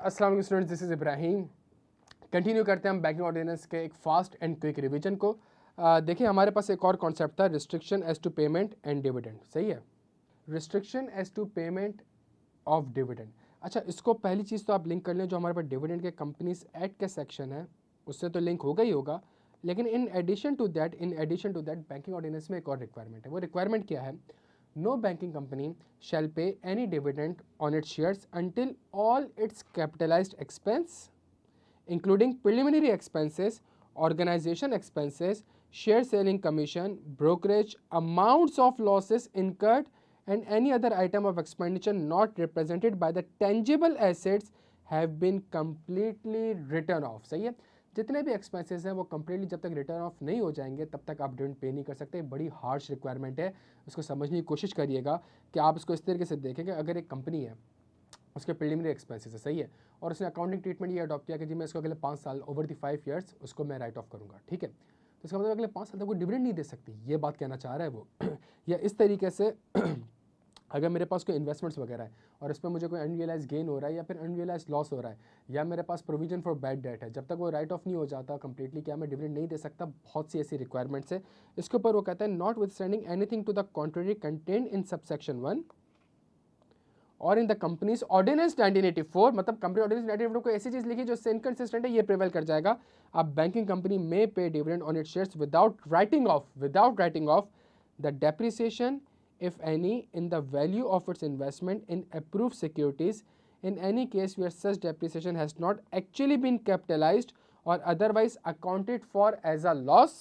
अस्सलाम वालेकुम students, this is Ibrahim. Continue करते हैं हम बैंकिंग ऑर्डिनेंस के एक फास्ट एंड क्विक रिवीजन को। देखिए हमारे पास एक और कॉन्सेप्ट था, restriction as to payment and dividend. सही है, restriction as to payment of dividend. अच्छा, इसको पहली चीज़ तो आप लिंक कर लें, जो हमारे पास डिविडेंड के कंपनीज एक्ट के सेक्शन है उससे तो लिंक होगा ही होगा, लेकिन in addition to that banking ordinance में एक और रिक्वायरमेंट है। वो रिक्वायरमेंट क्या है? No banking company shall pay any dividend on its shares until all its capitalized expense, including preliminary expenses, organization expenses, share selling commission, brokerage, amounts of losses incurred, and any other item of expenditure not represented by the tangible assets have been completely written off। सही है, जितने भी expenses हैं वो completely जब तक return of नहीं हो जाएंगे तब तक आप डिविडेंड पे नहीं कर सकते। बड़ी हार्श रिक्वायरमेंट है, उसको समझने की कोशिश करिएगा कि आप इसको इस तरीके से देखेंगे। अगर एक कंपनी है, उसके प्रिलिमिनरी एक्सपेंसेस है, सही है, और उसने अकाउंटिंग ट्रीटमेंट ये अडॉप्ट किया कि जी मैं इसको अगले 5 साल ओवर द 5 ईयर्स उसको मैं राइट ऑफ करूँगा, ठीक है, तो इसका मतलब अगले 5 साल तक वो डिविडेंड नहीं दे सकती, ये बात कहना चाह रहा है वो। या इस तरीके से अगर मेरे पास कोई इन्वेस्टमेंट्स वगैरह है और इस पर मुझे कोई अनरियलाइज गेन हो रहा है या फिर अनरियलाइज लॉस हो रहा है, या मेरे पास प्रोविजन फॉर बैड डेट है, जब तक वो राइट ऑफ नहीं हो जाता कंप्लीटली, क्या मैं डिविडेंड नहीं दे सकता। बहुत सी ऐसी रिक्वायरमेंट्स है। इसके ऊपर वो कहता है notwithstanding anything to the contrary content in subsection 1 और इन द कंपनीज ऑर्डिनेंस 1984, मतलब कंपनी ऑर्डिनेंस 1984 को ऐसी चीज लिखी जो इससे इनकंसिस्टेंट है, ये प्रिवेल कर जाएगा। अब बैंकिंग कंपनी में पे dividend on it's shares without writing of the depreciation if any in the value of its investment in approved securities in any case where such depreciation has not actually been capitalized or otherwise accounted for as a loss.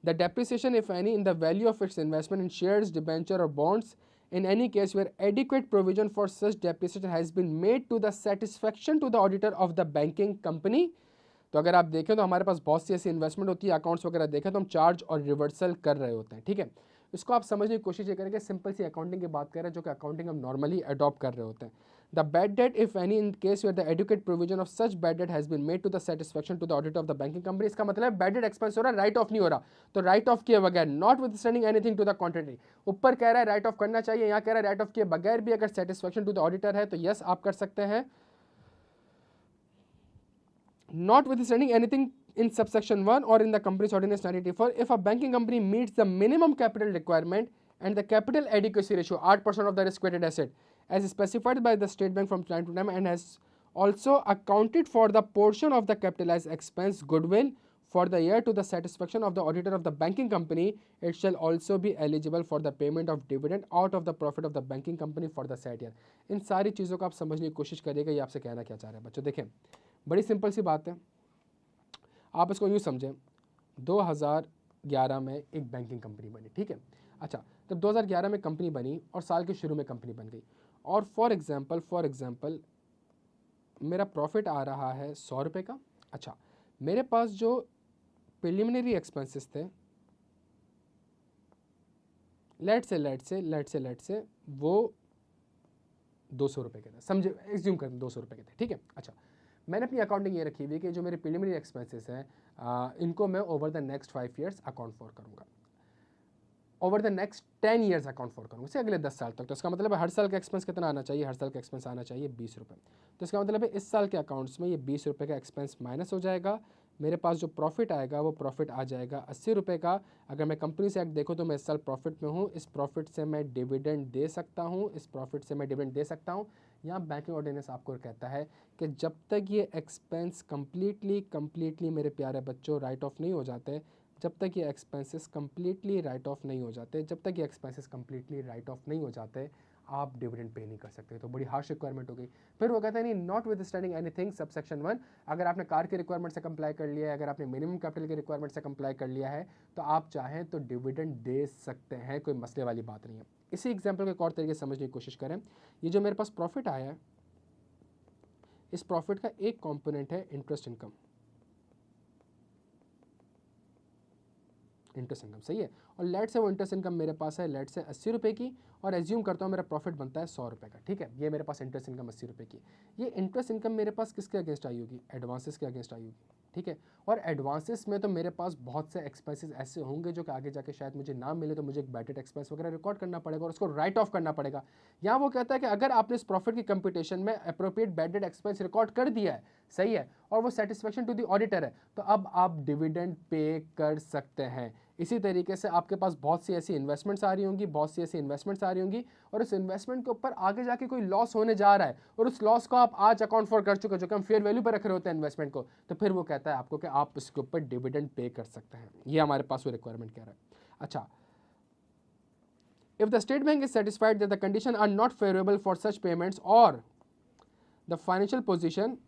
The depreciation, if any, in the value of its investment in shares, debenture or bonds in any case where adequate provision for such depreciation has been made to the satisfaction to the auditor of the banking company। तो अगर आप देखें तो हमारे पास बहुत सी ऐसी investment होती है, अकाउंट्स वगैरह देखें तो हम चार्ज और रिवर्सल कर रहे होते हैं, ठीक है। इसको आप समझने की कोशिश ये करेंगे, सिंपल सी अकाउंटिंग की बात कर रहे हैं जो कि अकाउंटिंग हम नॉर्मली अडॉप्ट कर रहे होते हैं। The bad debt if any in case where the adequate provision of such bad debt has been made to the satisfaction to the auditor of the banking company. इसका मतलब bad debt expense हो रहा है, right of नहीं हो रहा, तो right off किए बगैर, notwithstanding anything to the contrary. ऊपर कह रहा है राइट ऑफ करना चाहिए, यहाँ कह रहा है राइट ऑफ किए बगैर भी अगर सेटिस्फैक्शन टू द ऑडिटर है तो यस आप कर सकते हैं। Notwithstanding anything in subsection 1 or in the company's ordinance 1984, if a banking company meets the minimum capital requirement and the capital adequacy ratio 8% of the risk-weighted asset as specified by the State Bank from time to time and has also accounted for the portion of the capitalized expense goodwill for the year to the satisfaction of the auditor of the banking company, it shall also be eligible for the payment of dividend out of the profit of the banking company for the said year। इन सारी चीज़ों को आप समझने की कोशिश करिएगा, ये आपसे कहना क्या चाह रहे हैं बच्चों। देखें बड़ी सिंपल सी बात है, आप इसको यूँ समझें, 2011 में एक बैंकिंग कंपनी बनी, ठीक है। अच्छा, जब 2011 में कंपनी बनी और साल के शुरू में कंपनी बन गई और फॉर एग्जांपल मेरा प्रॉफिट आ रहा है 100 रुपये का। अच्छा, मेरे पास जो प्रिलिमिनरी एक्सपेंसेस थे, लेट से वो 200 रुपये के थे, समझे, एज्यूम करते 200 रुपये के थे, ठीक है। अच्छा, मैंने अपनी अकाउंटिंग ये रखी हुई है कि जो मेरे प्रिलिमिनरी एक्सपेंसेस हैं इनको मैं over the next 5 years account for करूँगा, over the next 10 years account for करूँगा, से अगले 10 साल तक। तो इसका मतलब है हर साल का एक्सपेंस कितना आना चाहिए? हर साल का एक्सपेंस आना चाहिए 20 रुपये। तो इसका मतलब है इस साल के अकाउंट्स में ये 20 रुपये का एक्सपेंस माइनस हो जाएगा, मेरे पास जो प्रॉफिट आएगा वो प्रॉफिट आ जाएगा 80 रुपये का। अगर मैं कंपनी से एक्ट देखूँ तो मैं इस साल प्रॉफिट में हूँ, इस प्रॉफिट से मैं डिविडेंड दे सकता हूँ, यहाँ बैंकिंग ऑर्डिनेंस आपको कहता है कि जब तक ये एक्सपेंस कंप्लीटली मेरे प्यारे बच्चों राइट ऑफ नहीं हो जाते, जब तक ये एक्सपेंसेस कंप्लीटली राइट ऑफ नहीं हो जाते, आप डिविडेंड पे नहीं कर सकते। तो बड़ी हार्श रिक्वायरमेंट हो गई। फिर वो कहता है नहीं, not with standing anything subsection 1, अगर आपने कार की रिक्वायरमेंट से कंप्लाई कर लिया है, अगर आपने मिनिमम कैपिटल की रिक्वायरमेंट से कंप्लाई कर लिया है, तो आप चाहें तो डिविडेंड दे सकते हैं, कोई मसले वाली बात नहीं है। इसी एग्जाम्पल के एक और तरीके से समझने की कोशिश करें। ये जो मेरे पास प्रॉफिट आया है, इस प्रॉफिट का एक कॉम्पोनेंट है इंटरेस्ट इनकम, इंटरेस्ट इनकम, सही है। और लेट से वो इंटरेस्ट इनकम मेरे पास है लेट से 80 रुपये की, और एज्यूम करता हूँ मेरा प्रॉफिट बनता है 100 रुपये का, ठीक है। ये मेरे पास इंटरेस्ट इनकम 80 रुपये की। ये इंटरेस्ट इनकम मेरे पास किसके अगेंस्ट आई होगी? एडवांसेस के अगेंस्ट आई होगी, ठीक है। और एडवांसेस में तो मेरे पास बहुत से एक्सपेंसेस ऐसे होंगे जो कि आगे जाके शायद मुझे ना मिले, तो मुझे एक बैड डेट एक्सपेंस वगैरह रिकॉर्ड करना पड़ेगा और उसको राइट ऑफ करना पड़ेगा। यहाँ वो कहता है कि अगर आपने इस प्रॉफिट की कंप्यूटेशन में appropriate bad debt expense record कर दिया है, सही है, और वो सेटिस्फेक्शन टू द ऑडिटर है, तो अब आप डिविडेंड पे कर सकते हैं। इसी तरीके से आपके पास बहुत सी ऐसी इन्वेस्टमेंट्स आ रही होंगी, और उस इन्वेस्टमेंट के ऊपर आगे जाके कोई लॉस होने जा रहा है, और उस लॉस को आप आज अकाउंट फॉर कर चुके हो, जो कि हम फेयर वैल्यू पर रख रहे होते हैं इन्वेस्टमेंट को, तो फिर वो कहता है आपको कि आप इसके ऊपर डिविडेंड पे कर सकते हैं। ये हमारे पास वो रिक्वायरमेंट कह रहा है। अच्छा, if the state bank is satisfied that the conditions are not favorable for such payments or the financial position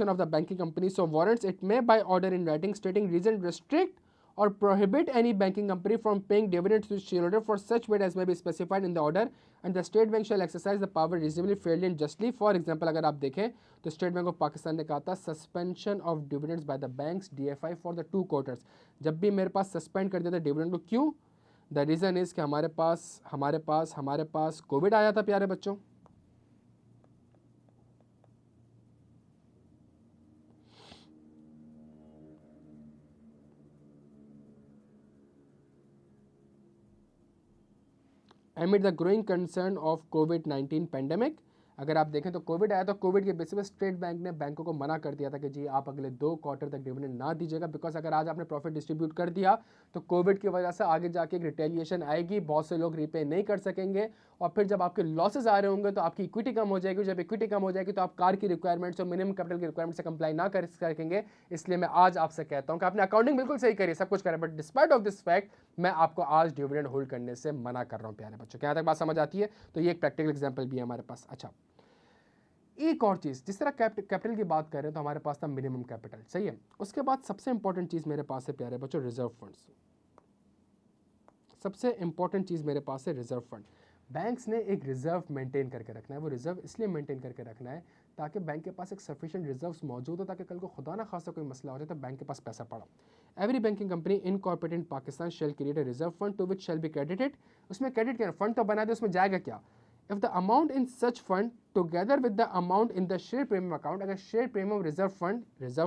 of the banking company so warrants, it may by order in writing stating reason restrict or prohibit any banking company from paying dividends to shareholder for such period as may be specified in the order, and the state bank shall exercise the power reasonably, fairly and justly. For example, अगर आप देखें तो state Bank of Pakistan ने कहा था suspension of dividends by the banks DFI for the 2 quarters. जब भी मेरे पास सस्पेंड कर दिया था डिविडेंड को, क्यों? द रीज़न इज़ कि हमारे पास कोविड आया था प्यारे बच्चों। amid the growing concern of COVID-19 pandemic, अगर आप देखें तो कोविड आया, तो कोविड के बेसिस पे स्टेट बैंक ने बैंकों को मना कर दिया था कि जी आप अगले 2 क्वार्टर तक डिविडेंड ना दीजिएगा, बिकॉज अगर आज आपने प्रॉफिट डिस्ट्रीब्यूट कर दिया तो कोविड की वजह से आगे जाके एक रिटेलिएशन आएगी, बहुत से लोग रीपे नहीं कर सकेंगे, और फिर जब आपके लॉसेज आ रहे होंगे तो आपकी इक्विटी कम हो जाएगी, जब इक्विटी कम हो जाएगी तो आप कार की रिक्वायरमेंट्स और मिनिमम कैपिटल की रिक्वायरमेंट से कंप्लाई ना कर सकेंगे। इसलिए मैं आज आपसे कहता हूँ कि आपने अकाउंटिंग बिल्कुल सही करी, सब कुछ करें, but despite of this fact मैं आपको आज डिविडेंड होल्ड करने से मना कर रहा हूँ प्यारे बच्चों। क्या तक बात समझ आती है? तो ये एक प्रैक्टिकल एग्जाम्पल भी है हमारे पास। अच्छा, एक और चीज़, जिस तरह कैपिटल की बात कर रहे हैं तो हमारे पास था मिनिमम कैपिटल, सही है। उसके बाद सबसे इंपॉर्टेंट चीज़ मेरे पास है प्यारे बच्चों रिजर्व फंड्स। सबसे इंपॉर्टेंट चीज़ मेरे पास है रिजर्व फंड। बैंक्स ने एक रिजर्व मेंटेन करके रखना है। वो रिजर्व इसलिए मेंटेन करके रखना है ताकि बैंक के पास एक सफिशिएंट रिजर्व्स मौजूद हो, ताकि कल को खुदा ना खासा कोई मसला हो जाए तो बैंक के पास पैसा पड़ा। Every banking company incorporated in Pakistan shall create a reserve fund to which shall be credited. उसमें क्रेडिट क्या, फंड तो बना दे, उसमें जाएगा क्या? If the amount in such fund together with the amount in the share premium account, अगर share premium reserve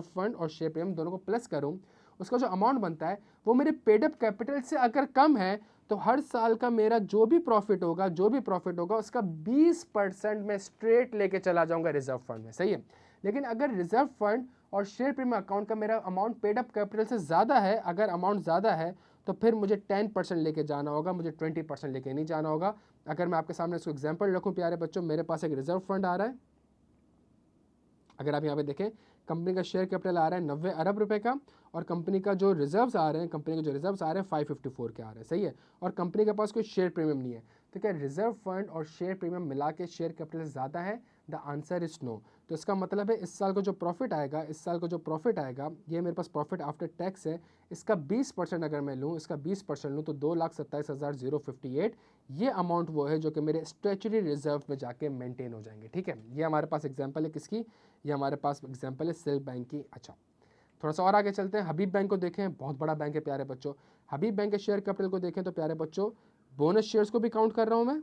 fund और share premium दोनों को प्लस करूं, उसका जो अमाउंट बनता है वो मेरे पेड अप कैपिटल से अगर कम है, तो हर साल का मेरा जो भी प्रॉफिट होगा उसका 20% मैं स्ट्रेट लेके चला जाऊंगा रिजर्व फंड में, सही है। लेकिन अगर रिजर्व फंड और शेयर प्रीमियम अकाउंट का मेरा अमाउंट पेड अप कैपिटल से ज़्यादा है, अगर अमाउंट ज़्यादा है तो फिर मुझे 10% लेके जाना होगा, मुझे 20% लेके नहीं जाना होगा। अगर मैं आपके सामने इसको एग्जांपल रखूं प्यारे बच्चों, मेरे पास एक रिजर्व फंड आ रहा है, अगर आप यहाँ पे देखें कंपनी का शेयर कैपिटल आ रहा है 90 अरब रुपए का, और कंपनी का जो रिजर्व्स आ रहे हैं 554 के आ रहे हैं, सही है। और कंपनी के पास कोई शेयर प्रीमियम नहीं है, तो क्या रिजर्व फंड और शेयर प्रीमियम मिला के शेयर कैपिटल से ज़्यादा है? The answer is no. तो इसका मतलब है इस साल का जो प्रॉफिट आएगा, ये मेरे पास प्रॉफिट आफ्टर टैक्स है, इसका 20% अगर मैं लूँ, इसका 20% लूँ तो 2,27,058, ये अमाउंट वो है जो कि मेरे स्टैच्यूटरी रिजर्व में जाके मेंटेन हो जाएंगे, ठीक है। ये हमारे पास एग्जांपल है किसकी? ये हमारे पास एग्जांपल है सिल्क बैंक की। अच्छा, थोड़ा सा और आगे चलते हैं, हबीब बैंक को देखें, बहुत बड़ा बैंक है प्यारे बच्चों। हबीब बैंक के शेयर कैपिटल को देखें तो प्यारे बच्चों बोनस शेयर्स को भी काउंट कर रहा हूँ मैं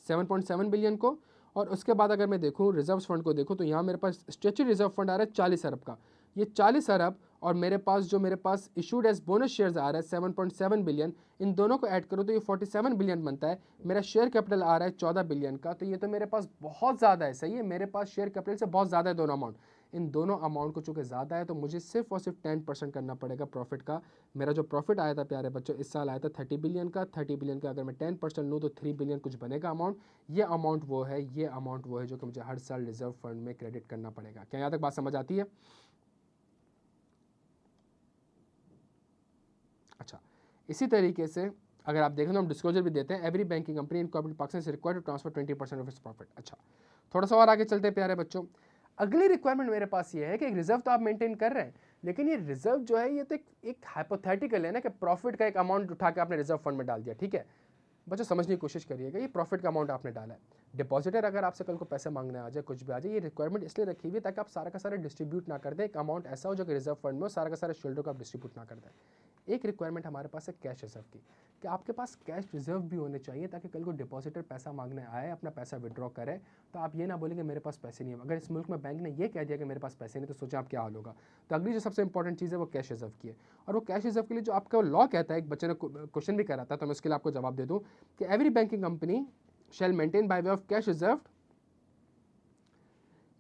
7.7 बिलियन को, और उसके बाद अगर मैं देखूँ रिजर्व फंड को देखूँ तो यहाँ मेरे पास स्टैच्यूटरी रिजर्व फंड आ रहा है 40 अरब का। ये 40 अरब और मेरे पास इशूड एज बोनस शेयर्स आ रहा है 7.7 बिलियन, इन दोनों को ऐड करो तो ये 47 बिलियन बनता है। मेरा शेयर कैपिटल आ रहा है 14 बिलियन का, तो ये तो मेरे पास बहुत ज़्यादा है, सही है। मेरे पास शेयर कैपिटल से बहुत ज़्यादा है दोनों अमाउंट। इन दोनों अमाउंट को चूँकि ज़्यादा है तो मुझे सिर्फ और सिर्फ 10% करना पड़ेगा प्रॉफिट का। मेरा जो प्रॉफिट आया था प्यारे बच्चों इस साल आया था 30 बिलियन का। 30 बिलियन का अगर मैं 10% लूँ तो 3 बिलियन कुछ बनेगा अमाउंट। ये अमाउंट वो है जो कि मुझे हर साल रिजर्व फंड में क्रेडिट करना पड़ेगा। क्या यहाँ तक बात समझ आती है? अच्छा, इसी तरीके से अगर आप देखें तो हम डिस्क्लोजर भी देते हैं, every banking company incorporated Pakistan is required to transfer 20% of its profit. अच्छा, थोड़ा सा और आगे चलते हैं प्यारे बच्चों। अगली रिक्वायरमेंट मेरे पास ये है कि एक रिजर्व तो आप मेंटेन कर रहे हैं, लेकिन ये रिजर्व जो है ये तो एक हाइपोथेटिकल है ना, कि प्रॉफिट का एक अमाउंट उठा के आपने रिजर्व फंड में डाल दिया, ठीक है। बच्चों समझने की कोशिश करिएगा, ये प्रॉफिट का अमाउंट आपने डाला है। डिपॉजिटर अगर आपसे कल को पैसे मांगने आ जाए, कुछ भी आ जाए, ये रिक्वायरमेंट इसलिए रखी हुई है ताकि आप सारा का सारा डिस्ट्रीब्यूट ना कर दें, एक अमाउंट ऐसा हो जो कि रिजर्व फंड में हो, सारा का सारा शेल्डर को आप डिस्ट्रीब्यूट ना कर दें। एक रिक्वायरमेंट हमारे पास है कैश रिजर्व की, कि आपके पास कैश रिजर्व भी होने चाहिए ताकि कल को डिपॉजिटर पैसा मांगने आए, अपना पैसा विड्रॉ करे, तो आप ये ना बोलेंगे मेरे पास पैसे नहीं है। अगर इस मुल्क में बैंक ने ये कह दिया कि मेरे पास पैसे नहीं, तो सोचें आप क्या हाल होगा। तो अगली जो सबसे इंपॉर्टेंट चीज़ है वो कैश रिजर्व की है, और वो कैश रिजर्व के लिए जो आपका लॉ कहता है, एक बच्चे ने क्वेश्चन भी करा था, तो मैं उसके लिए आपको जवाब दे दूँ कि every banking company shall maintain by way of cash reserved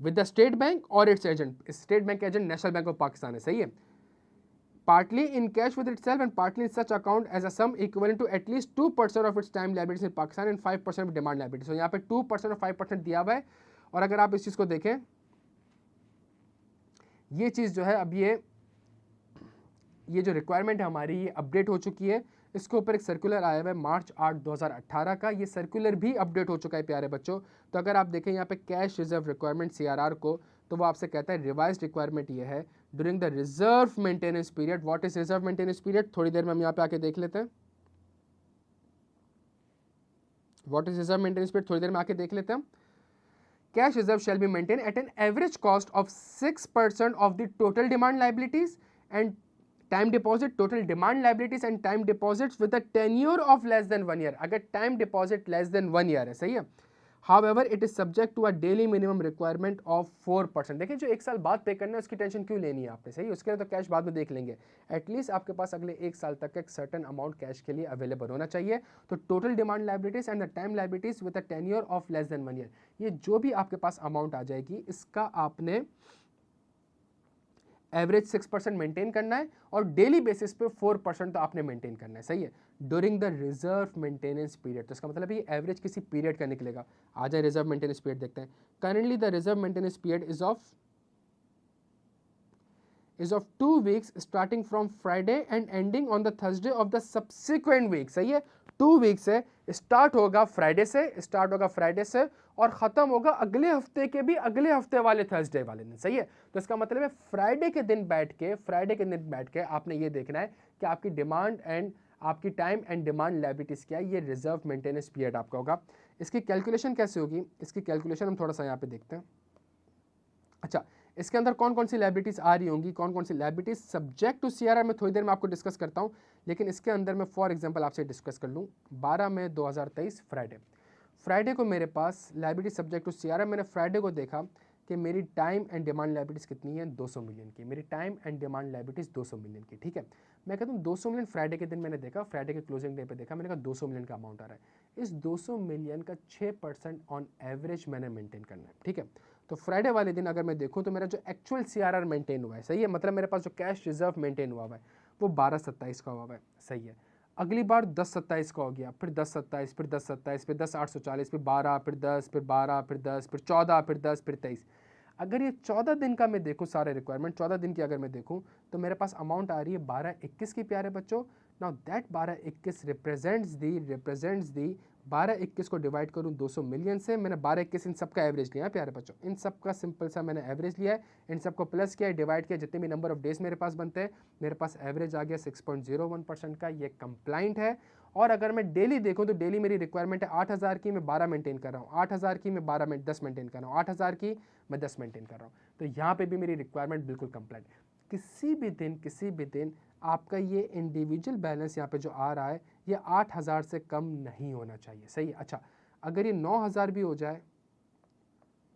with the state bank or its agent. State bank agent National Bank of Pakistan है, सही है। Partly in cash with itself and partly in such account as a sum equivalent to at least 2% of its time liabilities in Pakistan and 5% of demand liabilities. तो यहाँ पे 2% और 5% दिया हुआ है, और अगर आप इस चीज़ को देखें, ये चीज़ जो है अब ये जो रिक्वायरमेंट है हमारी, ये अपडेट हो चुकी है। इसके ऊपर एक सर्कुलर आया हुआ है मार्च 8 2018 का, ये सर्कुलर भी अपडेट हो चुका है प्यारे बच्चों। तो अगर आप देखें यहाँ पे कैश रिजर्व रिक्वायरमेंट CRR को, तो वो आपसे कहता है रिवाइज्ड रिक्वायरमेंट ये है during the reserve maintenance period. What is reserve maintenance period, थोड़ी देर में हम यहाँ पे आके देख लेते हैं। What is reserve maintenance period, थोड़ी देर में आके देख लेते हैं। Cash reserve shall be maintain at an average cost of 6% of the total demand liabilities and time deposit, total demand liabilities and time deposits with a tenure of less than 1 year. अगर time deposit less than 1 year है, सही है। However it is subject to a daily minimum requirement of 4%। देखिए जो 1 साल बाद पे करना है उसकी टेंशन क्यों लेनी है आपने, सही है, उसके लिए तो कैश बाद में देख लेंगे। एटलीस्ट आपके पास अगले 1 साल तक एक सर्टन अमाउंट कैश के लिए अवेलेबल होना चाहिए। तो total demand liabilities and the time liabilities with a tenure of less than 1 year, ये जो भी आपके पास अमाउंट आ जाएगी, इसका आपने एवरेज 6% मेंटेन करना है, और डेली बेसिस पे 4% तो आपने मेंटेन करना है, सही है, during the reserve maintenance period. तो इसका मतलब ये एवरेज किसी पीरियड का निकलेगा। आ जाए रिजर्व मेंटेनेंस पीरियड देखते हैं। Currently the reserve maintenance period is of 2 weeks starting from Friday and ending on the Thursday of the subsequent week, सही है। 2 वीक्स है, स्टार्ट होगा फ्राइडे से और खत्म होगा अगले हफ्ते के भी अगले हफ्ते वाले थर्सडे वाले दिन, सही है। तो इसका मतलब है फ्राइडे के दिन बैठ के आपने ये देखना है कि आपकी डिमांड एंड आपकी टाइम एंड डिमांड लायबिलिटीज क्या है, ये रिजर्व मेंटेनेंस पीरियड आपका होगा। इसकी कैलकुलेशन कैसे होगी, इसकी कैलकुलेशन हम थोड़ा सा यहाँ पे देखते हैं। अच्छा, इसके अंदर कौन कौन सी लायबिलिटीज आ रही होंगी, कौन कौन सी लायबिलिटीज सब्जेक्ट टू CRR में थोड़ी देर में आपको डिस्कस करता हूं, लेकिन इसके अंदर मैं फॉर एग्जांपल आपसे डिस्कस कर लूं। 12 मई 2023 फ्राइडे को मेरे पास लायबिलिटी सब्जेक्ट टू CRR, मैंने फ्राइडे को देखा कि मेरी टाइम एंड डिमांड लायबिलिटीज कितनी है, 200 मिलियन की। मेरी time and demand liabilities 200 million की, ठीक है। मैं कहता हूँ 200 मिलियन फ्राइडे के दिन मैंने देखा, फ्राइडे के क्लोजिंग डे पे देखा, मैंने कहा 200 मिलियन का अमाउंट आ रहा है। इस 200 मिलियन का 6% ऑन एवरेज मैंने मेंटेन करना है, ठीक है। तो फ्राइडे वाले दिन अगर मैं देखूं तो मेरा जो एक्चुअल CRR मेंटेन हुआ है, सही है, मतलब मेरे पास जो कैश रिजर्व मेंटेन हुआ है वो 12/27 का हुआ है, सही है। अगली बार 10/27 का हो गया, फिर 10/27, फिर 10/27, फिर 10/840, फिर 12, फिर 10, फिर 12, फिर 10, फिर 14, फिर 10, फिर 23। अगर ये 14 दिन का मैं देखूं, सारे रिक्वायरमेंट 14 दिन की अगर मैं देखूं, तो मेरे पास अमाउंट आ रही है 12/21 की, प्यारे बच्चों। नाउ दैट 12/21 रिप्रेजेंट्स दी 12/21 को डिवाइड करूं 200 मिलियन से, मैंने 12/21 इन सबका एवरेज लिया है प्यारे बच्चों, इन सबका सिंपल सा मैंने एवरेज लिया है, इन सबको प्लस किया, डिवाइड किया, जितने भी नंबर ऑफ डेज मेरे पास बनते हैं, मेरे पास एवरेज आ गया 6.01% का, ये कंप्लाइंट है। और अगर मैं डेली देखूं तो डेली मेरी रिक्वायरमेंट है 8000 की, मैं 12 मेंटेन कर रहा हूँ, 8000 की मैं 10 मेंटेन कर रहा हूँ, 8000 की मैं 10 मेंटेन कर रहा हूँ। तो यहाँ पे भी मेरी रिक्वायरमेंट बिल्कुल कंप्लाइंट। किसी भी दिन आपका ये इंडिविजुअल बैलेंस यहाँ पे जो आ रहा है, ये 8000 से कम नहीं होना चाहिए, सही है। अच्छा, अगर ये 9000 भी हो जाए,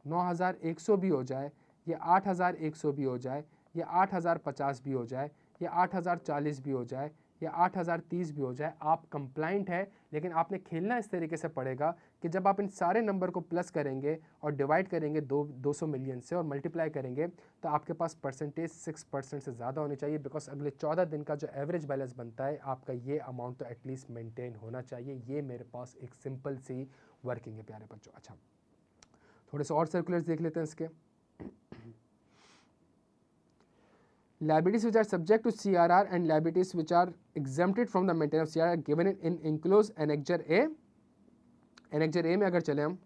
9100 भी हो जाए, ये 8100 भी हो जाए, ये 8050 भी हो जाए, ये 8040 भी हो जाए, या 8030 भी हो जाए, आप कंप्लाइंट है। लेकिन आपने खेलना इस तरीके से पड़ेगा कि जब आप इन सारे नंबर को प्लस करेंगे और डिवाइड करेंगे 200 मिलियन से और मल्टीप्लाई करेंगे, तो आपके पास परसेंटेज 6% से ज़्यादा होनी चाहिए, बिकॉज अगले 14 दिन का जो एवरेज बैलेंस बनता है आपका, ये अमाउंट तो एटलीस्ट मेंटेन होना चाहिए। ये मेरे पास एक सिंपल सी वर्किंग है प्यारे बच्चों। अच्छा, थोड़े से और सर्कुलर्स देख लेते हैं इसके। Liabilities which are subject to CRR and liabilities which are exempted from the maintenance of CRR are given in enclosed annexure A। annexure A में अगर चले हम,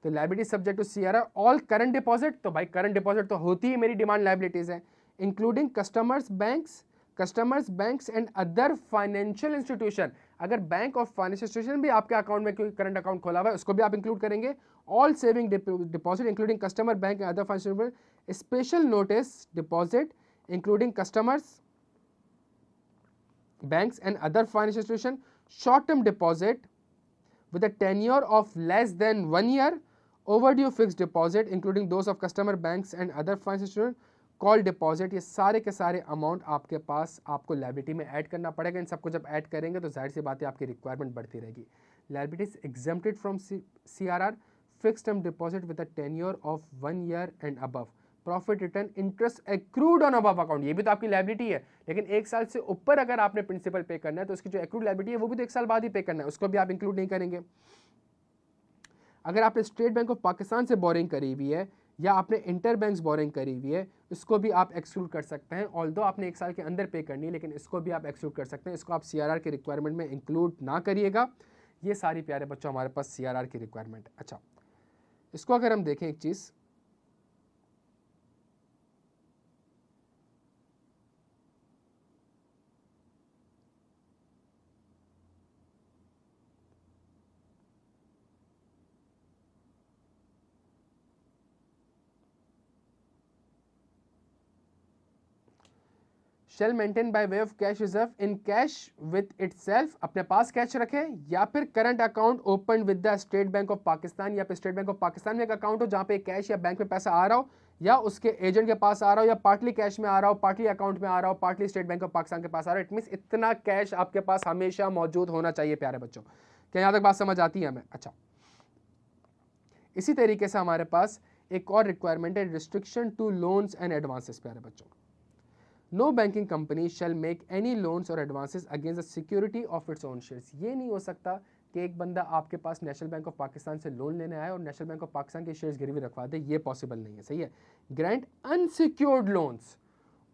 तो liabilities subject to CRR all current deposit, तो भाई current deposit तो होती ही मेरी डिमांड liabilities है, including customers, banks, customers, banks and other financial institution, अगर बैंक और फाइनेंशियल इंस्टीट्यूशन भी आपके अकाउंट में कोई करंट अकाउंट खोला हुआ है उसको भी आप इंक्लूड करेंगे। All saving deposit including customer, bank and other financial, special notice deposit including customers, banks and other financial institution, short term deposit with a tenure of less than 1 year, overdue fixed deposit including those of customer, banks and other financial institution, call deposit, ये सारे के सारे amount आपके पास आपको liability में add करना पड़ेगा। इन सबको जब ऐड करेंगे तो जाहिर सी बात है आपकी रिक्वायरमेंट बढ़ती रहेगी। Liabilities exempted from CRR, fixed term deposit with a tenure of 1 year and above, profit return, interest accrued on above account, ये भी तो आपकी लायबिलिटी है, लेकिन 1 साल से ऊपर अगर आपने प्रिंसिपल पे करना है तो उसकी जो एक्रूड लायबिलिटी है वो भी तो 1 साल बाद ही पे करना है, उसको भी आप इंक्लूड नहीं करेंगे। अगर आपने स्टेट बैंक ऑफ पाकिस्तान से बोरिंग करी हुई है या आपने इंटर बैंक्स बोरिंग करी हुई है, इसको भी आप एक्सक्लूड कर सकते हैं। ऑल्दो आपने 1 साल के अंदर पे करनी है, लेकिन इसको भी आप एक्सक्लूड कर सकते हैं। इसको आप CRR के रिक्वायरमेंट में इंक्लूड ना करिएगा। ये सारी प्यारे बच्चों हमारे पास CRR की रिक्वायरमेंट। अच्छा, इसको अगर हम देखें एक चीज़, shall maintain by way of cash reserve in cash with itself, अपने पास कैश रखें, या फिर current account open with the State Bank of Pakistan, या फिर स्टेट बैंक ऑफ पाकिस्तान में एक अकाउंट हो जहां पे कैश या बैंक में पैसा आ रहा हो, या उसके एजेंट के पास आ रहा हो, या पार्टली कैश में आ रहा हो, पार्टली अकाउंट में आ रहा हो, partly state Bank of Pakistan के पास आ रहा हो। इट मींस इतना कैश आपके पास हमेशा मौजूद होना चाहिए प्यारे बच्चों। क्या यहां तक बात समझ आती है हमें? अच्छा, इसी तरीके से हमारे पास एक और रिक्वायरमेंट है, restriction to loans and advances. प्यारे बच्चों, no banking company shall make any loans और advances against the security of its own shares. ये नहीं हो सकता कि एक बंदा आपके पास नेशनल बैंक ऑफ पाकिस्तान से लोन लेने आए और नेशनल बैंक ऑफ पाकिस्तान के शेयर्स गिरवी रखवा दे, ये पॉसिबल नहीं है। सही है। ग्रांट अनसिक्योर्ड लोन्स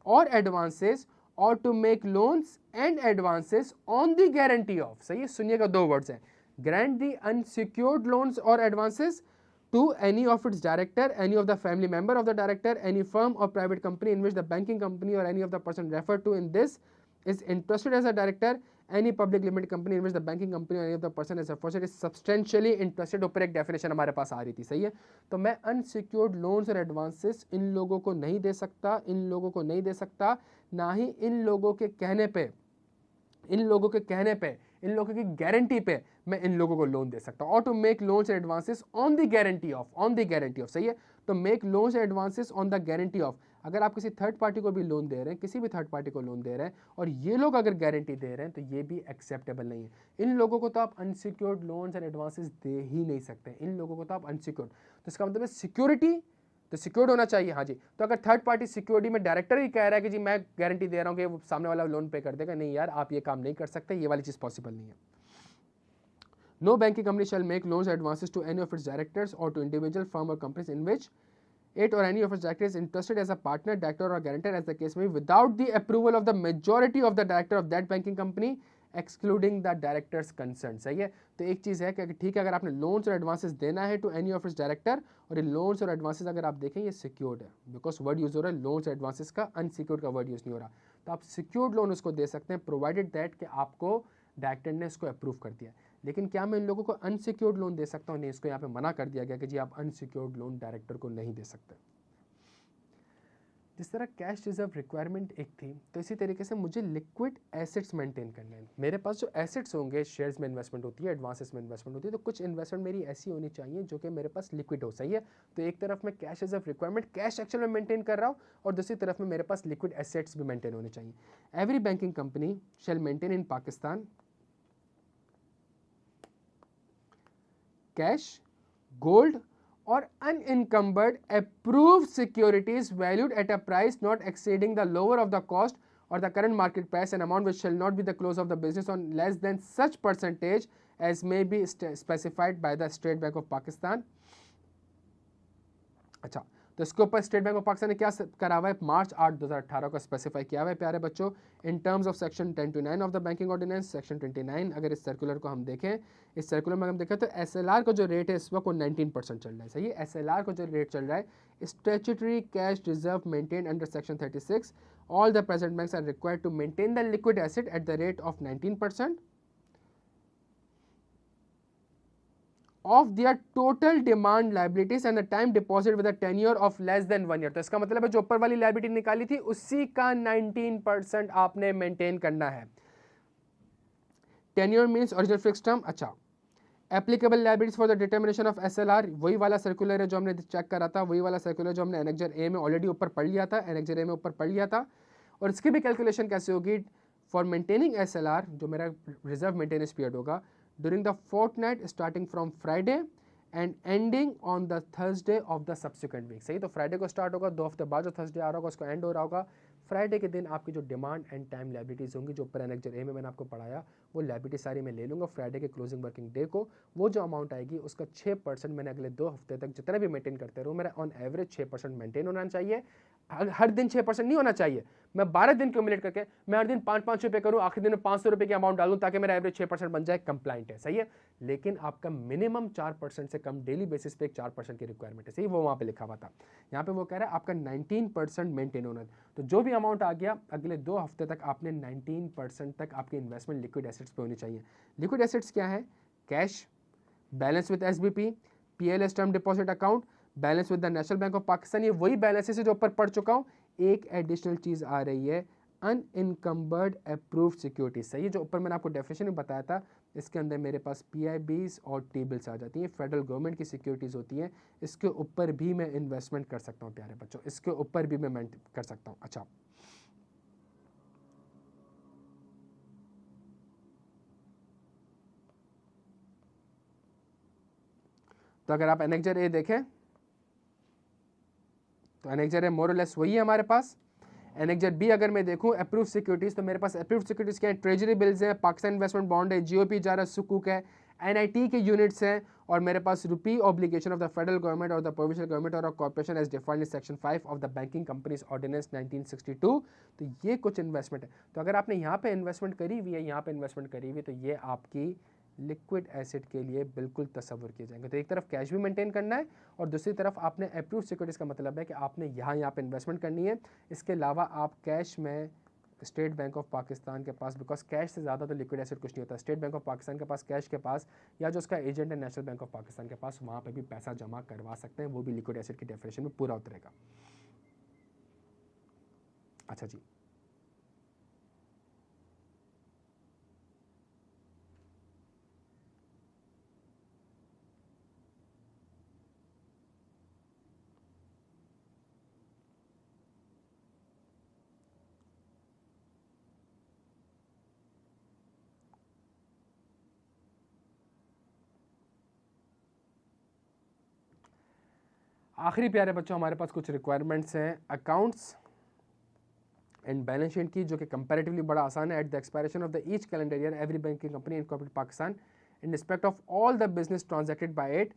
और एडवांसेस और to make loans and advances on the guarantee of, सही है, सुनिएगा 2 वर्ड्स हैं, ग्रांट द अनसिक्योर्ड लोन्स और advances to any of its director, any of the family member of the director, any firm or private company in which the banking company or any of the person referred to in this is interested as a director, any public limited company in which the banking company or any of the person as associate is substantially interested। ऊपर एक definition हमारे पास आ रही थी, सही है। तो मैं unsecured loans और एडवांसेस इन लोगों को नहीं दे सकता, इन लोगों को नहीं दे सकता, ना ही इन लोगों के कहने पे, इन लोगों के कहने पे, इन लोगों की गारंटी पे मैं इन लोगों को लोन दे सकता हूं। और to make loans and advances on the guarantee of, on the guarantee of, सही है। तो make loans and advances on the guarantee of, अगर आप किसी थर्ड पार्टी को भी लोन दे रहे हैं, किसी भी थर्ड पार्टी को लोन दे रहे हैं और ये लोग अगर गारंटी दे रहे हैं तो ये भी एक्सेप्टेबल नहीं है। इन लोगों को तो आप अनसिक्योर्ड लोन्स एंड एडवांसेस दे ही नहीं सकते, इन लोगों को तो आप अनसिक्योर्ड, तो इसका मतलब है सिक्योरिटी तो सिक्योर्ड होना चाहिए। हाँ जी, तो अगर थर्ड पार्टी सिक्योरिटी में डायरेक्टर ही कह रहा है कि जी मैं गारंटी दे रहा हूँ कि वो सामने वाला लोन पे कर देगा, नहीं यार आप ये काम नहीं कर सकते, ये वाली चीज़ पॉसिबल नहीं है। No banking company shall make loans advances to any of its directors और टू इंडिविजुअल फर्म और companies in which it or any of its directors interested as a partner, director or guarantor as the case may be, without the approval of the majority of the director of that banking company excluding the directors concerned। सही है। तो एक चीज़ है कि ठीक है, अगर आपने लोन्स और एडवांसेस देना है to any of its director, और ये लोन्स और एडवांसेस अगर आप देखें ये सिक्योर्ड है, बिकॉज वर्ड यूज हो रहा है लोन्स एडवांसेस का, अनसिक्योर्ड का वर्ड यूज नहीं हो रहा, तो आप सिक्योर्ड लोन उसको दे सकते हैं प्रोवाइडेड दैट कि आपको डायरेक्टर ने इसको अप्रूव कर दिया। लेकिन क्या मैं इन लोगों को अनसिक्योर्ड लोन दे सकता हूँ? नहीं, इसको यहाँ पे मना कर दिया गया कि जी आप अनसिक्योर्ड लोन डायरेक्टर को नहीं दे सकते। जिस तरह कैश रिजर्व रिक्वायरमेंट एक थी, तो इसी तरीके से मुझे लिक्विड एसेट्स मेंटेन करने हैं। मेरे पास जो एसेट्स होंगे, शेयर्स में इन्वेस्टमेंट होती है, एडवांसेस में इन्वेस्टमेंट होती है, तो कुछ इन्वेस्टमेंट मेरी ऐसी होनी चाहिए जो कि मेरे पास लिक्विड हो। सही है। तो एक तरफ मैं cash reserve requirement cash actual में मेंटेन कर रहा हूँ और दूसरी तरफ में मेरे पास लिक्विड एसेट्स भी मेंटेन होने चाहिए। Every banking company shell maintain in Pakistan cash, gold or unencumbered approved securities valued at a price not exceeding the lower of the cost or the current market price, an amount which shall not be the close of the business on less than such percentage as may be specified by the State Bank of Pakistan। अच्छा, तो इसके ऊपर state Bank of Pakistan ने क्या करा हुआ है? मार्च 8 2018 को स्पेसिफाई किया हुआ है प्यारे बच्चों, in terms of section 10 to 9 of the banking ordinance. Section 29 अगर इस सर्कुलर को हम देखें, इस सर्कुलर में हम देखें तो SLR का जो रेट है इस वक्त वो 19% चल रहा है। सही है। SLR का जो रेट चल रहा है, statutory cash reserve maintain under section 36 all the present banks are required to maintain the liquid asset at the rate of 19% of their total demand liabilities and the time deposit with a tenure of less than 1 year. तो इसका मतलब है जो ऊपर वाली liability निकाली थी उसी का 19% आपने मेंटेन करना है. Tenure means original fixed term. अच्छा, applicable liabilities for the determination of SLR, वही वाला सर्कुलर है जो हमने चेक करा था, वही वाला सर्कुलर जो हमने एनेक्जर ए में ऑलरेडी ऊपर पढ़ लिया था, एनेक्जर ए में ऊपर पढ़ लिया था. और इसकी भी कैलकुलेशन कैसे होगी? फॉर मेंटेनिंग SLR, जो मेरा रिजर्व मेंटेनेंस पीरियड होगा, during the fortnight starting from Friday and ending on the Thursday of the subsequent week. सही, तो फ्राइडे को स्टार्ट होगा, 2 हफ्ते बाद जो थर्सडे आ रहा होगा उसको एंड हो रहा होगा. फ्राइडे के दिन आपकी जो डिमांड एंड टाइम लाइबिलिटीज होंगी जो ऊपर एनेक्जर ए में मैंने आपको पढ़ाया, वो लाइबिलिटी सारी मैं ले लूँगा. फ्राइडे के क्लोजिंग वर्किंग डे को वो जो अमाउंट आएगी उसका 6% मैंने अगले 2 हफ्ते तक जितना भी मेंटेन करते रहूँ, मेरा ऑन एवरेज 6% मेंटेन होना चाहिए. हर दिन 6% नहीं होना चाहिए. मैं 12 दिन क्यूमुलेट करके मैं हर दिन 5-5 रुपये करूँ, आखिरी दिन में 500 रुपये की अमाउंट डालूँ ताकि मेरा एवरेज 6% बन जाए, कंप्लाइंट है. सही है, लेकिन आपका मिनिमम 4% से कम डेली बेसिस पे एक 4% की रिक्वायरमेंट है. सही, वो वहाँ पे लिखा हुआ था. यहाँ पे वो कह रहा है आपका 19% मेंटेन होना है. तो जो भी अमाउंट आ गया अगले 2 हफ्ते तक आपने 19% तक आपकी इन्वेस्टमेंट लिक्विड एसेट्स पे होनी चाहिए. लिक्विड एसेट्स क्या है? Cash, balance with SBP, PLS term deposit account, balance with the national bank of Pakistan. ये वही बैलेंसेस है जो ऊपर पढ़ चुका हूँ. एक एडिशनल चीज आ रही है, अनइनकम्बर्ड अप्रूव्ड सिक्योरिटीज. सही है, जो ऊपर मैंने आपको डेफिनेशन में बताया था, इसके अंदर मेरे पास PIBs और T-बिल्स आ जाती हैं, फेडरल गवर्नमेंट की सिक्योरिटीज होती हैं. इसके ऊपर भी मैं इन्वेस्टमेंट कर सकता हूँ प्यारे बच्चों, इसके ऊपर भी मैं कर सकता हूँ. अच्छा, तो अगर आप एनेक्जर ए देखें तो एनेक्जर ए मोर और लेस वही है हमारे पास. एनेक्जर बी अगर मैं देखूं अप्रूव सिक्योरिटीज, तो मेरे पास अप्रूव सिक्योरिटीज क्या है? ट्रेजरी बिल्स हैं, पाकिस्तान इन्वेस्टमेंट बॉन्ड है, GOP जारा सुकूक है, NIT के यूनिट्स हैं, और मेरे पास rupee obligation of the federal government और द प्रोविंशियल गवर्नमेंट और corporation as defined in section 5 of the banking companies ordinance 1962. तो ये कुछ इन्वेस्टमेंट है. तो अगर आपने यहाँ पे इन्वेस्टमेंट करी हुई है, यहाँ पे इन्वेस्टमेंट करी हुई है, तो ये आपकी लिक्विड एसेट के लिए बिल्कुल तस्वुर किए जाएंगे. तो एक तरफ कैश भी मेंटेन करना है और दूसरी तरफ आपने अप्रूव सिक्योरिटीज का मतलब है कि आपने यहाँ पे इन्वेस्टमेंट करनी है. इसके अलावा आप कैश में स्टेट बैंक ऑफ पाकिस्तान के पास, बिकॉज कैश से ज़्यादा तो लिक्विड एसेट कुछ नहीं होता, स्टेट बैंक ऑफ पाकिस्तान के पास कैश के पास, या जो उसका एजेंट है नेशनल बैंक ऑफ पाकिस्तान के पास, वहाँ पे भी पैसा जमा करवा सकते हैं, वो भी लिक्विड एसेट की डेफिनेशन में पूरा उतरेगा. अच्छा जी, आखिरी प्यारे बच्चों हमारे पास कुछ रिक्वायरमेंट्स हैं अकाउंट्स एंड बैलेंस शीट की, जो कि कंपैरेटिवली बड़ा आसान है. At the expiration of the each calendar year every banking company incorporated Pakistan in respect of all the business transacted by it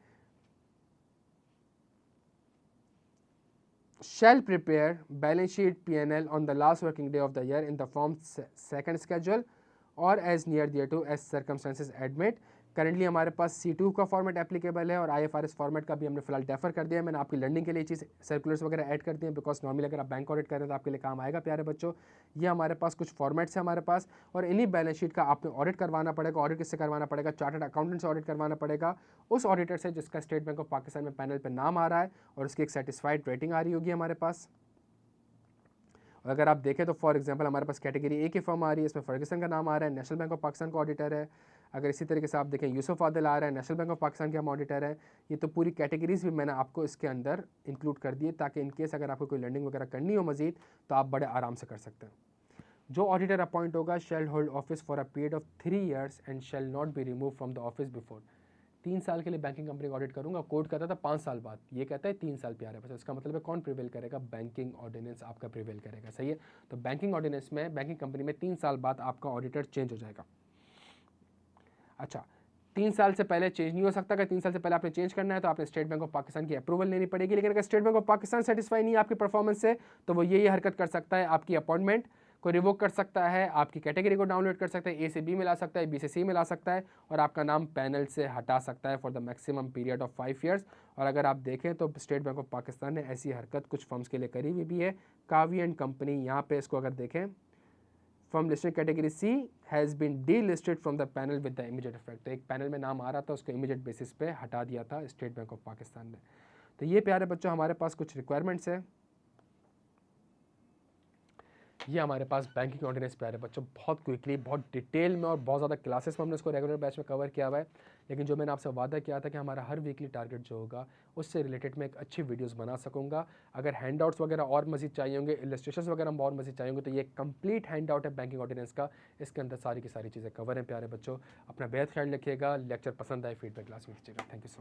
shall prepare balance sheet P&L on the last working day of the year in the form second schedule or as near thereto as circumstances admit. Currently हमारे पास C2 का format applicable है और IFRS format का भी हमने फिलहाल defer कर दिया है. मैंने आपकी लर्निंग के लिए चीज़ सर्कुलर्स वगैरह ऐड कर दी हैं, बिकॉज नॉर्मली अगर आप बैंक ऑडिट कर रहे हैं तो आपके लिए काम आएगा प्यारे बच्चों. ये हमारे पास कुछ फॉर्मेट्स हैं हमारे पास, और इन्हीं बैलेंस शीट का आपने ऑडिट करवाना पड़ेगा. ऑडिट किससे करवाना पड़ेगा? चार्टर्ड अकाउंटेंट से ऑडिट करवाना पड़ेगा, उस ऑडिटर से जिसका स्टेट बैंक ऑफ पाकिस्तान में पैनल पर नाम आ रहा है और उसकी एक सेटिस्फाइड रेटिंग आ रही होगी हमारे पास. और अगर आप देखें तो फॉर एग्जांपल हमारे पास कैटेगरी ए की फर्म आ रही है, इसमें फर्गसन का नाम आ रहा है, नेशनल बैंक ऑफ पाकिस्तान का ऑडिटर है. अगर इसी तरीके से आप देखें यूसुफ आदिल आ रहा है, नेशनल बैंक ऑफ पाकिस्तान के हम ऑडिटर है. ये तो पूरी कैटेगरीज भी मैंने आपको इसके अंदर इंक्लूड कर दिए ताकि इन केस अगर आपको कोई लर्निंग वगैरह करनी हो मजीद तो आप बड़े आराम से कर सकते हैं. जो ऑडिटर अपॉइंट होगा shell hold office for a period of 3 years and shall not be remove from the office before. 3 साल के लिए बैंकिंग कंपनी का ऑडिट करूंगा, कोड कहता था 5 साल बाद, ये कहता है 3 साल प्यारे. बस इसका मतलब है कौन प्रिवेल करेगा? बैंकिंग ऑर्डिनेंस आपका प्रिवेल करेगा. सही है, तो बैंकिंग ऑर्डिनेंस में बैंकिंग कंपनी में 3 साल बाद आपका ऑडिटर चेंज हो जाएगा. अच्छा, 3 साल से पहले चेंज नहीं हो सकता. अगर 3 साल से पहले आपने चेंज करना है तो आपने स्टेट बैंक ऑफ पाकिस्तान की अप्रूवल लेनी पड़ेगी. लेकिन अगर state Bank of Pakistan satisfy नहीं है आपकी परफॉर्मेंस से, तो वो ये हरकत कर सकता है, आपकी अपॉइंटमेंट को रिवोक कर सकता है, आपकी कैटेगरी को डाउनलोड कर सकता है, ए से बी में ला सकता है, बी से सी में ला सकता है, और आपका नाम पैनल से हटा सकता है for the maximum period of 5 years. और अगर आप देखें तो स्टेट बैंक ऑफ पाकिस्तान ने ऐसी हरकत कुछ फर्म्स के लिए करी हुई भी है। कावी एंड कंपनी, यहाँ पे इसको अगर देखें, firm listed category C has been delisted from the panel with the immediate effect. तो एक पैनल में नाम आ रहा था, उसको इमीडिएट बेसिस पे हटा दिया था स्टेट बैंक ऑफ पाकिस्तान ने। तो ये प्यारे बच्चों हमारे पास कुछ रिक्वायरमेंट्स है। ये हमारे पास बैंकिंग ऑर्डिनेंस प्यारे बच्चों बहुत क्विकली, बहुत डिटेल में और बहुत ज़्यादा क्लासेस में हमने इसको रेगुलर बैच में कवर किया हुआ है। लेकिन जो मैंने आपसे वादा किया था कि हमारा हर वीकली टारगेट जो होगा उससे रिलेटेड मैं एक अच्छी वीडियोस बना सकूंगा। अगर हैंडआउट्स वगैरह और मज़ीद चाहिए होंगे, इलस्ट्रेशंस वगैरह और मज़ीद चाहिए होंगे, तो ये कंप्लीट हैंडआउट है बैंकिंग ऑर्डिनेंस का। इसके अंदर सारी की सारी चीज़ें कवर हैं प्यारे बच्चों। अपना बेहद ख्याल रखिएगा। लेक्चर पसंद आए फीडबैक क्लास में कीजिएगा। Thank you so much.